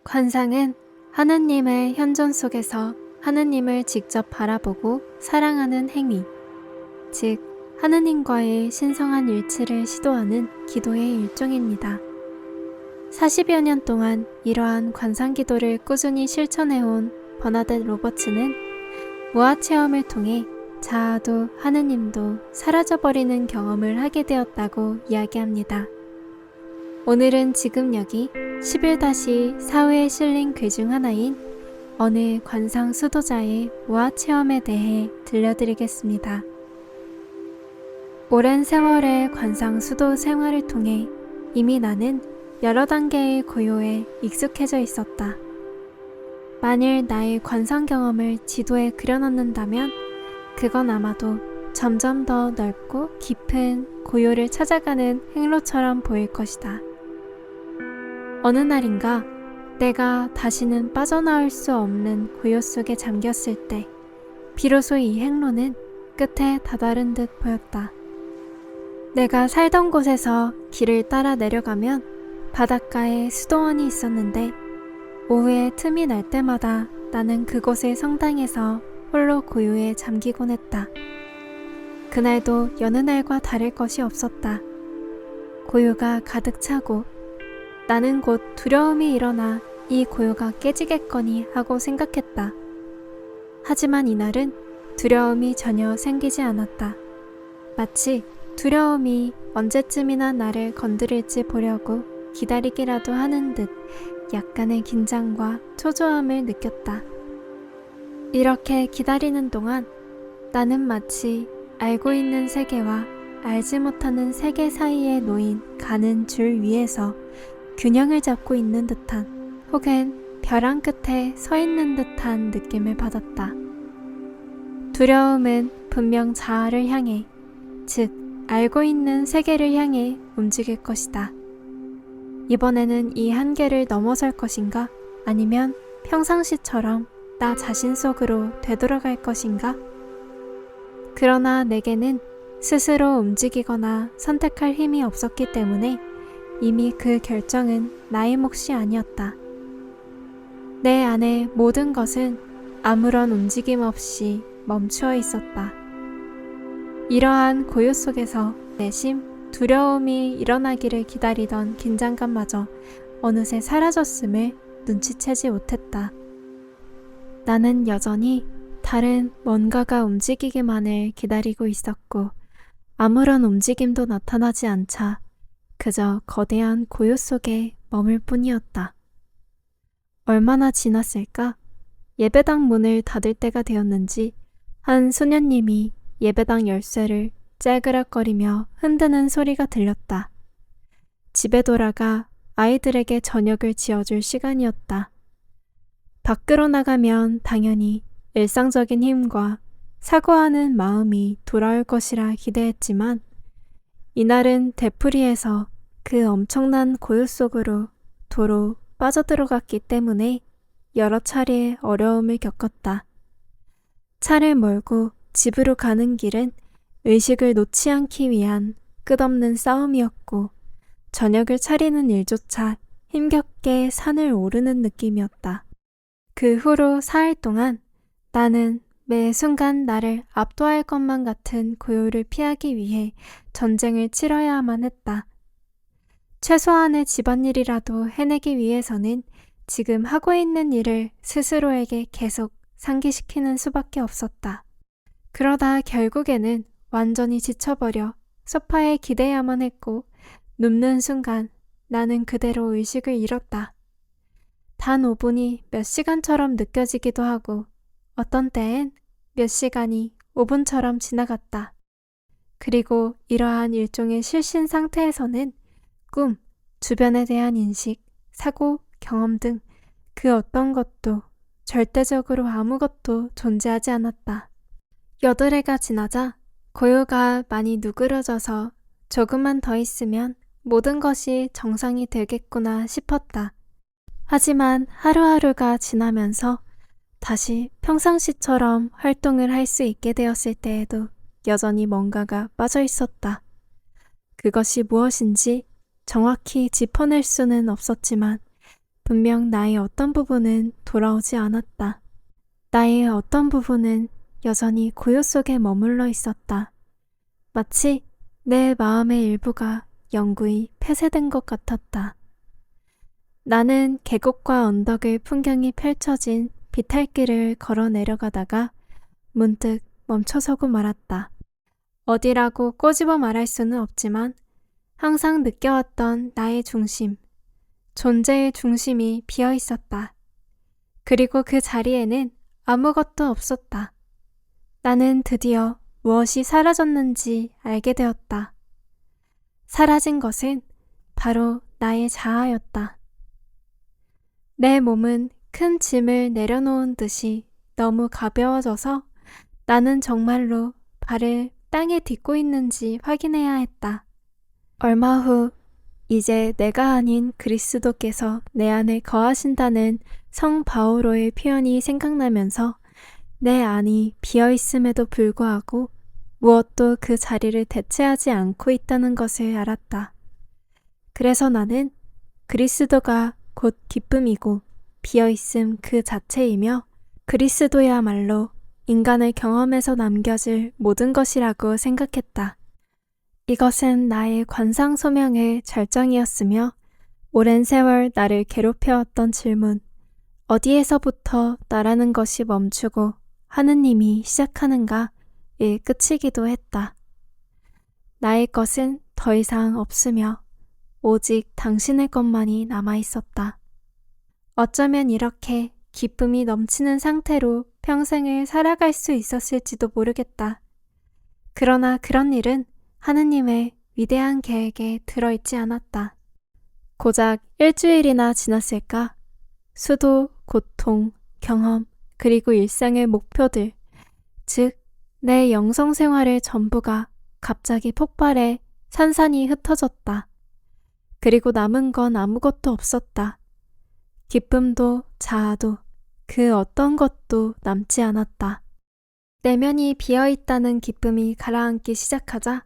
관상은 하느님의 현존 속에서 하느님을 직접 바라보고 사랑하는 행위, 즉 하느님과의 신성한 일치를 시도하는 기도의 일종입니다. 40여 년 동안 이러한 관상 기도를 꾸준히 실천해온 버나뎃 로버츠는 무아 체험을 통해 자아도 하느님도 사라져버리는 경험을 하게 되었다고 이야기합니다. 오늘은 지금 여기 11-4회에 실린 글 중 하나인 어느 관상 수도자의 무아 체험에 대해 들려드리겠습니다. 오랜 세월의 관상 수도 생활을 통해 이미 나는 여러 단계의 고요에 익숙해져 있었다. 만일 나의 관상 경험을 지도에 그려놓는다면 그건 아마도 점점 더 넓고 깊은 고요를 찾아가는 행로처럼 보일 것이다. 어느 날인가 내가 다시는 빠져나올 수 없는 고요 속에 잠겼을 때 비로소 이 행로는 끝에 다다른 듯 보였다. 내가 살던 곳에서 길을 따라 내려가면 바닷가에 수도원이 있었는데 오후에 틈이 날 때마다 나는 그곳의 성당에서 홀로 고요에 잠기곤 했다. 그날도 여느 날과 다를 것이 없었다. 고요가 가득 차고 나는 곧 두려움이 일어나 이 고요가 깨지겠거니 하고 생각했다. 하지만 이날은 두려움이 전혀 생기지 않았다. 마치 두려움이 언제쯤이나 나를 건드릴지 보려고 기다리기라도 하는 듯 약간의 긴장과 초조함을 느꼈다. 이렇게 기다리는 동안 나는 마치 알고 있는 세계와 알지 못하는 세계 사이에 놓인 가는 줄 위에서 균형을 잡고 있는 듯한 혹은 벼랑 끝에 서 있는 듯한 느낌을 받았다. 두려움은 분명 자아를 향해, 즉 알고 있는 세계를 향해 움직일 것이다. 이번에는 이 한계를 넘어설 것인가? 아니면 평상시처럼 나 자신 속으로 되돌아갈 것인가? 그러나 내게는 스스로 움직이거나 선택할 힘이 없었기 때문에 이미 그 결정은 나의 몫이 아니었다. 내 안의 모든 것은 아무런 움직임 없이 멈추어 있었다. 이러한 고요 속에서 내심 두려움이 일어나기를 기다리던 긴장감마저 어느새 사라졌음을 눈치채지 못했다. 나는 여전히 다른 뭔가가 움직이기만을 기다리고 있었고 아무런 움직임도 나타나지 않자 그저 거대한 고요 속에 머물 뿐이었다. 얼마나 지났을까? 예배당 문을 닫을 때가 되었는지 한 소년님이 예배당 열쇠를 짤그락거리며 흔드는 소리가 들렸다. 집에 돌아가 아이들에게 저녁을 지어줄 시간이었다. 밖으로 나가면 당연히 일상적인 힘과 사고하는 마음이 돌아올 것이라 기대했지만 이날은 되풀이해서 그 엄청난 고요 속으로 도로 빠져들어갔기 때문에 여러 차례 어려움을 겪었다. 차를 몰고 집으로 가는 길은 의식을 놓지 않기 위한 끝없는 싸움이었고 저녁을 차리는 일조차 힘겹게 산을 오르는 느낌이었다. 그 후로 4일 동안 나는 매 순간 나를 압도할 것만 같은 고요를 피하기 위해 전쟁을 치러야만 했다. 최소한의 집안일이라도 해내기 위해서는 지금 하고 있는 일을 스스로에게 계속 상기시키는 수밖에 없었다. 그러다 결국에는 완전히 지쳐버려 소파에 기대야만 했고 눕는 순간 나는 그대로 의식을 잃었다. 단 5분이 몇 시간처럼 느껴지기도 하고 어떤 때엔 몇 시간이 5분처럼 지나갔다. 그리고 이러한 일종의 실신 상태에서는 꿈, 주변에 대한 인식, 사고, 경험 등 그 어떤 것도 절대적으로 아무것도 존재하지 않았다. 8회가 지나자 고요가 많이 누그러져서 조금만 더 있으면 모든 것이 정상이 되겠구나 싶었다. 하지만 하루하루가 지나면서 다시 평상시처럼 활동을 할 수 있게 되었을 때에도 여전히 뭔가가 빠져 있었다. 그것이 무엇인지 정확히 짚어낼 수는 없었지만 분명 나의 어떤 부분은 돌아오지 않았다. 나의 어떤 부분은 여전히 고요 속에 머물러 있었다. 마치 내 마음의 일부가 영구히 폐쇄된 것 같았다. 나는 계곡과 언덕의 풍경이 펼쳐진 비탈길을 걸어 내려가다가 문득 멈춰서고 말았다. 어디라고 꼬집어 말할 수는 없지만 항상 느껴왔던 나의 중심, 존재의 중심이 비어 있었다. 그리고 그 자리에는 아무것도 없었다. 나는 드디어 무엇이 사라졌는지 알게 되었다. 사라진 것은 바로 나의 자아였다. 내 몸은 큰 짐을 내려놓은 듯이 너무 가벼워져서 나는 정말로 발을 땅에 딛고 있는지 확인해야 했다. 얼마 후 이제 내가 아닌 그리스도께서 내 안에 거하신다는 성 바오로의 표현이 생각나면서 내 안이 비어있음에도 불구하고 무엇도 그 자리를 대체하지 않고 있다는 것을 알았다. 그래서 나는 그리스도가 곧 기쁨이고 비어있음 그 자체이며 그리스도야말로 인간의 경험에서 남겨질 모든 것이라고 생각했다. 이것은 나의 관상소명의 절정이었으며 오랜 세월 나를 괴롭혀왔던 질문, 어디에서부터 나라는 것이 멈추고 하느님이 시작하는가의 끝이기도 했다. 나의 것은 더 이상 없으며 오직 당신의 것만이 남아있었다. 어쩌면 이렇게 기쁨이 넘치는 상태로 평생을 살아갈 수 있었을지도 모르겠다. 그러나 그런 일은 하느님의 위대한 계획에 들어있지 않았다. 고작 일주일이나 지났을까? 수도, 고통, 경험, 그리고 일상의 목표들, 즉 내 영성생활의 전부가 갑자기 폭발해 산산이 흩어졌다. 그리고 남은 건 아무것도 없었다. 기쁨도 자아도 그 어떤 것도 남지 않았다. 내면이 비어있다는 기쁨이 가라앉기 시작하자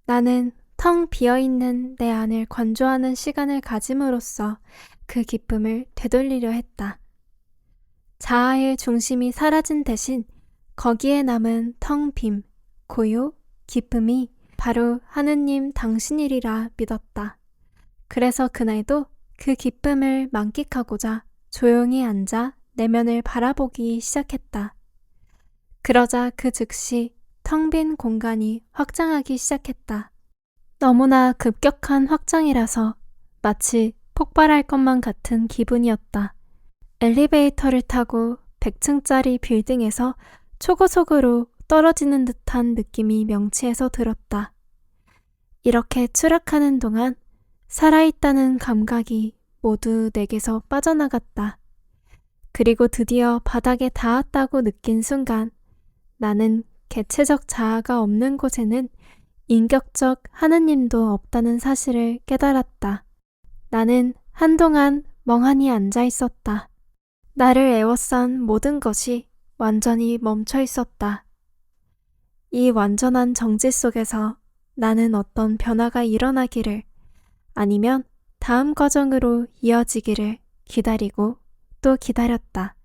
나는 텅 비어있는 내 안을 관조하는 시간을 가짐으로써 그 기쁨을 되돌리려 했다. 자아의 중심이 사라진 대신 거기에 남은 텅 빔, 고요, 기쁨이 바로 하느님 당신이리라 믿었다. 그래서 그날도 그 기쁨을 만끽하고자 조용히 앉아 내면을 바라보기 시작했다. 그러자 그 즉시 텅 빈 공간이 확장하기 시작했다. 너무나 급격한 확장이라서 마치 폭발할 것만 같은 기분이었다. 엘리베이터를 타고 100층짜리 빌딩에서 초고속으로 떨어지는 듯한 느낌이 명치에서 들었다. 이렇게 추락하는 동안 살아있다는 감각이 모두 내게서 빠져나갔다. 그리고 드디어 바닥에 닿았다고 느낀 순간 나는 개체적 자아가 없는 곳에는 인격적 하느님도 없다는 사실을 깨달았다. 나는 한동안 멍하니 앉아 있었다. 나를 애워싼 모든 것이 완전히 멈춰 있었다. 이 완전한 정지 속에서 나는 어떤 변화가 일어나기를 아니면 다음 과정으로 이어지기를 기다리고 또 기다렸다.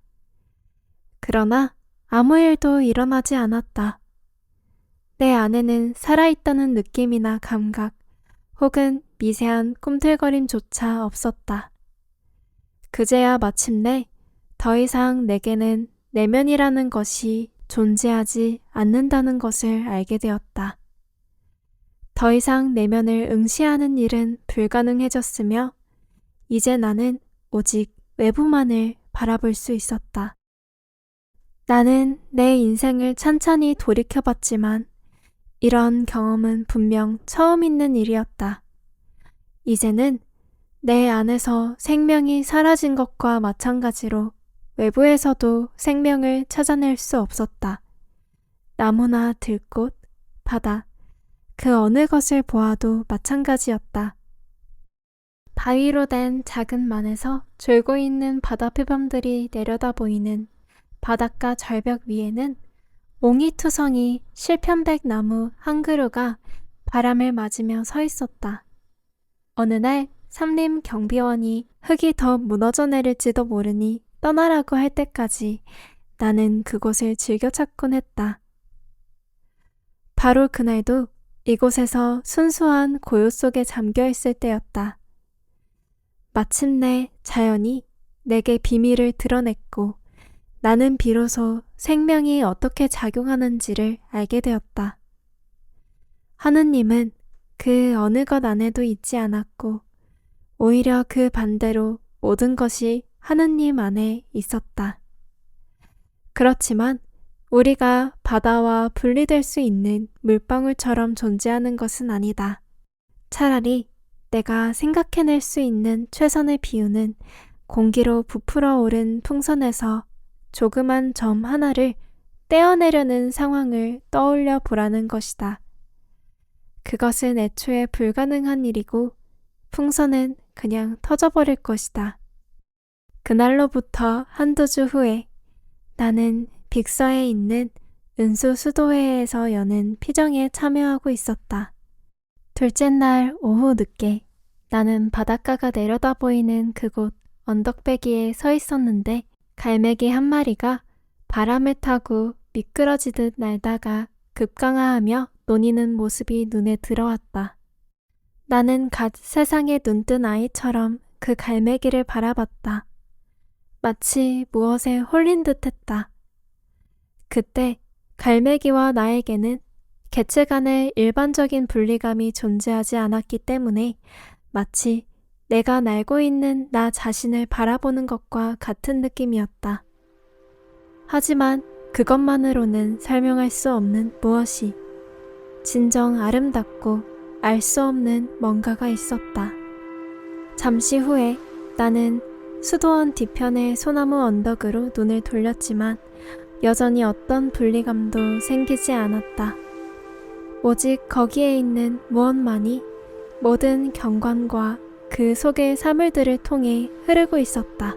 그러나 아무 일도 일어나지 않았다. 내 안에는 살아있다는 느낌이나 감각 혹은 미세한 꿈틀거림조차 없었다. 그제야 마침내 더 이상 내게는 내면이라는 것이 존재하지 않는다는 것을 알게 되었다. 더 이상 내면을 응시하는 일은 불가능해졌으며 이제 나는 오직 외부만을 바라볼 수 있었다. 나는 내 인생을 찬찬히 돌이켜봤지만 이런 경험은 분명 처음 있는 일이었다. 이제는 내 안에서 생명이 사라진 것과 마찬가지로 외부에서도 생명을 찾아낼 수 없었다. 나무나 들꽃, 바다, 그 어느 것을 보아도 마찬가지였다. 바위로 된 작은 만에서 졸고 있는 바다 표범들이 내려다 보이는 바닷가 절벽 위에는 옹이투성이 실편백 나무 한 그루가 바람을 맞으며 서 있었다. 어느 날 삼림 경비원이 흙이 더 무너져 내릴지도 모르니 떠나라고 할 때까지 나는 그곳을 즐겨 찾곤 했다. 바로 그날도 이곳에서 순수한 고요 속에 잠겨 있을 때였다. 마침내 자연이 내게 비밀을 드러냈고 나는 비로소 생명이 어떻게 작용하는지를 알게 되었다. 하느님은 그 어느 것 안에도 있지 않았고 오히려 그 반대로 모든 것이 하느님 안에 있었다. 그렇지만 우리가 바다와 분리될 수 있는 물방울처럼 존재하는 것은 아니다. 차라리 내가 생각해낼 수 있는 최선의 비유는 공기로 부풀어 오른 풍선에서 조그만 점 하나를 떼어내려는 상황을 떠올려 보라는 것이다. 그것은 애초에 불가능한 일이고 풍선은 그냥 터져버릴 것이다. 그날로부터 한두 주 후에 나는 빅서에 있는 은수수도회에서 여는 피정에 참여하고 있었다. 둘째 날 오후 늦게 나는 바닷가가 내려다 보이는 그곳 언덕배기에 서 있었는데 갈매기 한 마리가 바람을 타고 미끄러지듯 날다가 급강하하며 노니는 모습이 눈에 들어왔다. 나는 갓 세상에 눈뜬 아이처럼 그 갈매기를 바라봤다. 마치 무엇에 홀린 듯 했다. 그때 갈매기와 나에게는 개체 간의 일반적인 분리감이 존재하지 않았기 때문에 마치 내가 날고 있는 나 자신을 바라보는 것과 같은 느낌이었다. 하지만 그것만으로는 설명할 수 없는 무엇이 진정 아름답고 알 수 없는 뭔가가 있었다. 잠시 후에 나는 수도원 뒤편의 소나무 언덕으로 눈을 돌렸지만 여전히 어떤 분리감도 생기지 않았다. 오직 거기에 있는 무엇만이 모든 경관과 그 속의 사물들을 통해 흐르고 있었다.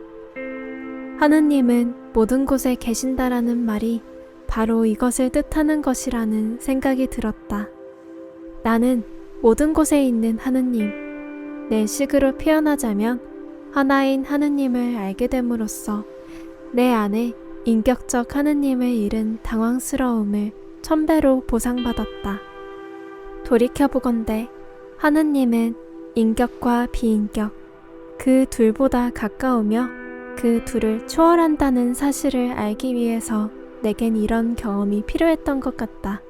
하느님은 모든 곳에 계신다라는 말이 바로 이것을 뜻하는 것이라는 생각이 들었다. 나는 모든 곳에 있는 하느님, 내 식으로 표현하자면 하나인 하느님을 알게 됨으로써 내 안에 인격적 하느님을 잃은 당황스러움을 1000배로 보상받았다. 돌이켜보건대 하느님은 인격과 비인격, 그 둘보다 가까우며 그 둘을 초월한다는 사실을 알기 위해서 내겐 이런 경험이 필요했던 것 같다.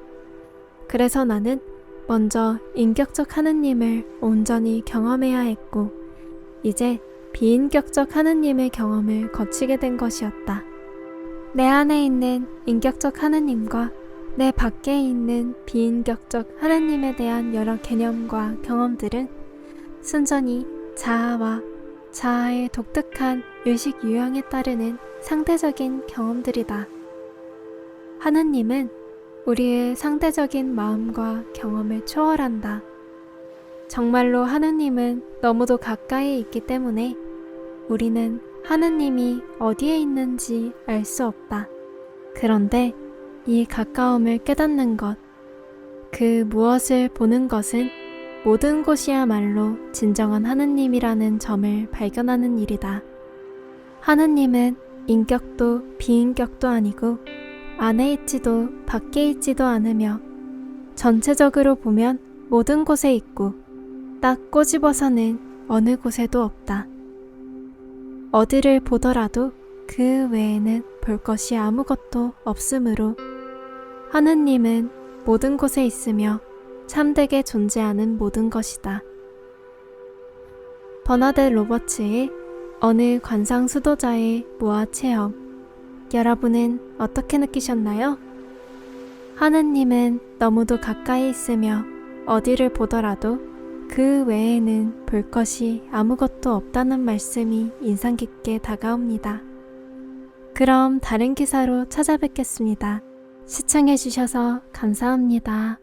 그래서 나는 먼저 인격적 하느님을 온전히 경험해야 했고 이제 비인격적 하느님의 경험을 거치게 된 것이었다. 내 안에 있는 인격적 하느님과 내 밖에 있는 비인격적 하느님에 대한 여러 개념과 경험들은 순전히 자아와 자아의 독특한 의식 유형에 따르는 상대적인 경험들이다. 하느님은 우리의 상대적인 마음과 경험을 초월한다. 정말로 하느님은 너무도 가까이 있기 때문에 우리는 하느님이 어디에 있는지 알 수 없다. 그런데 이 가까움을 깨닫는 것, 그 무엇을 보는 것은 모든 곳이야말로 진정한 하느님이라는 점을 발견하는 일이다. 하느님은 인격도 비인격도 아니고 안에 있지도 밖에 있지도 않으며 전체적으로 보면 모든 곳에 있고 딱 꼬집어서는 어느 곳에도 없다. 어디를 보더라도 그 외에는 볼 것이 아무것도 없으므로 하느님은 모든 곳에 있으며 참되게 존재하는 모든 것이다. 버나뎃 로버츠의 어느 관상 수도자의 무아 체험, 여러분은 어떻게 느끼셨나요? 하느님은 너무도 가까이 있으며 어디를 보더라도 그 외에는 볼 것이 아무것도 없다는 말씀이 인상 깊게 다가옵니다. 그럼 다른 기사로 찾아뵙겠습니다. 시청해주셔서 감사합니다.